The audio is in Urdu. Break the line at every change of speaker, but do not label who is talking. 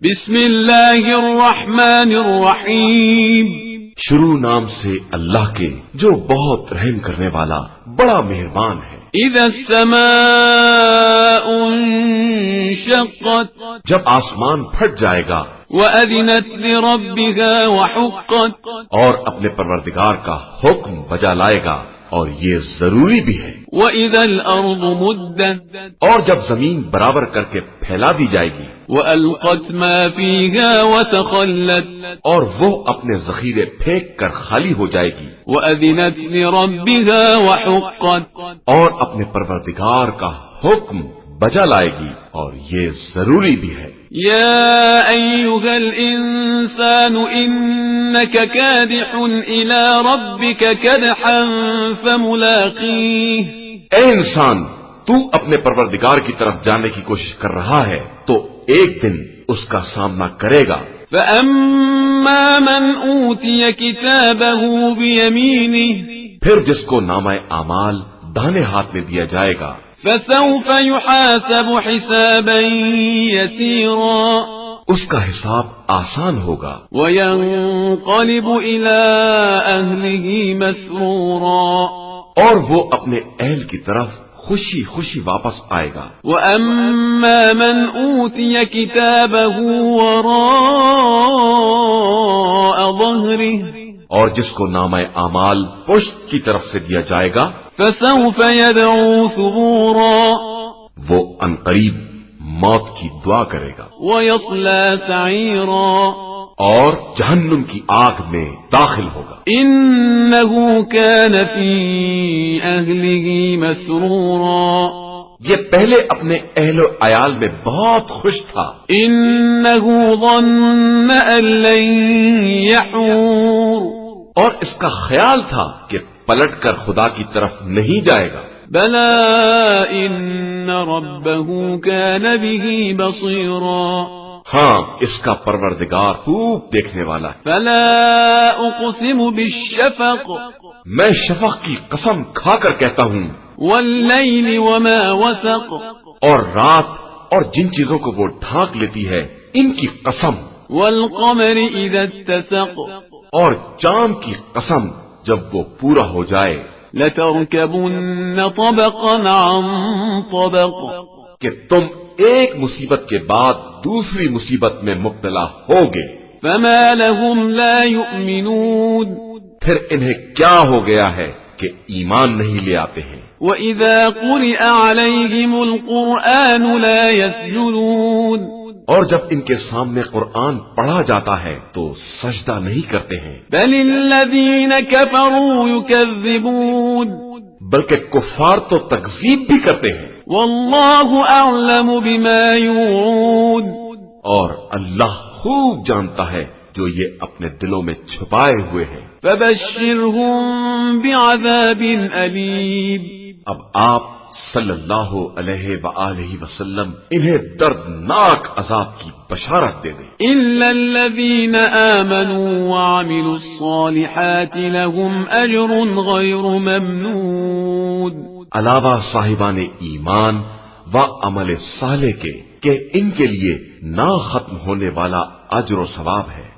بسم اللہ الرحمن الرحیم،
شروع نام سے اللہ کے جو بہت رحم کرنے والا بڑا مہربان ہے۔
اذا السماء انشقت
جب آسمان پھٹ جائے گا،
وأذنت لربها وحقت
اور اپنے پروردگار کا حکم بجا لائے گا، اور یہ ضروری بھی ہے۔
وإذا الأرض مدت
اور جب زمین برابر کر کے پھیلا دی جائے گی،
وألقت ما فيها وتخلت
اور وہ اپنے ذخیرے پھینک کر خالی ہو جائے گی،
وأذنت لربها وحقت
اور اپنے پروردگار کا حکم بجا لائے گی، اور یہ ضروری بھی ہے۔
يا أيها الإنسان إنك كادح إلى ربك كدحا فملاقيه۔
اے انسان، تو اپنے پروردگار کی طرف جانے کی کوشش کر رہا ہے تو ایک دن اس کا سامنا کرے گا۔
فأما من أوتي كتابه بيمينه
پھر جس کو نامہ اعمال داہنے ہاتھ میں دیا جائے گا،
فسوف يحاسب حسابا يسيرا
اس کا حساب آسان ہوگا،
وينقلب إلى أهله مسرورا،
اور وہ اپنے اہل کی طرف خوشی خوشی واپس آئے گا۔
وأما من أوتي كتابه وراء ظهره
اور جس کو نامہ اعمال پشت کی طرف سے دیا جائے گا،
فسوف يدعو ثبورا
وہ عنقریب موت کی دعا کرے گا
ويصلى سعيرا
اور جہنم کی آگ میں داخل ہوگا۔
إنه كان في أهله مسرورا
یہ پہلے اپنے اہل و عیال میں بہت خوش تھا،
إنه ظن أن لن يحور
اور اس کا خیال تھا کہ پلٹ کر خدا کی طرف نہیں جائے گا۔
بلى إن ربه كان به بصيرا
ہاں، اس کا پروردگار خوب دیکھنے والا ہے۔
فلا أقسم بالشفق
میں شفق کی قسم کھا کر کہتا ہوں،
والليل وما وسق
اور رات اور جن چیزوں کو وہ ڈھانک لیتی ہے ان کی قسم،
والقمر إذا اتسق
اور چاند کی قسم جب وہ پورا ہو جائے،
لتركبن طبقا عن طبق
کہ تم ایک مصیبت کے بعد دوسری مصیبت میں مبتلا ہوگے۔
فما لهم لا يؤمنون
پھر انہیں کیا ہو گیا ہے کہ ایمان نہیں لے آتے ہیں؟
وإذا قرئ عليهم القرآن لا يسجدون
اور جب ان کے سامنے قرآن پڑھا جاتا ہے تو سجدہ نہیں کرتے ہیں،
بل الذين كفروا يكذبون
بلکہ کفار تو تکذیب بھی کرتے ہیں،
والله أعلم بما يوعون
اور اللہ خوب جانتا ہے جو یہ اپنے دلوں میں چھپائے ہوئے ہیں۔
فبشرهم بعذاب أليم
اب آپ صلی اللہ علیہ وآلہ وسلم انہیں دردناک عذاب کی بشارت دے دیں۔
إلا الذين آمنوا وعملوا الصالحات لهم أجر غير ممنون
علاوہ صاحبان ایمان و عمل صالح کے کہ ان کے لیے نہ ختم ہونے والا اجر و ثواب ہے۔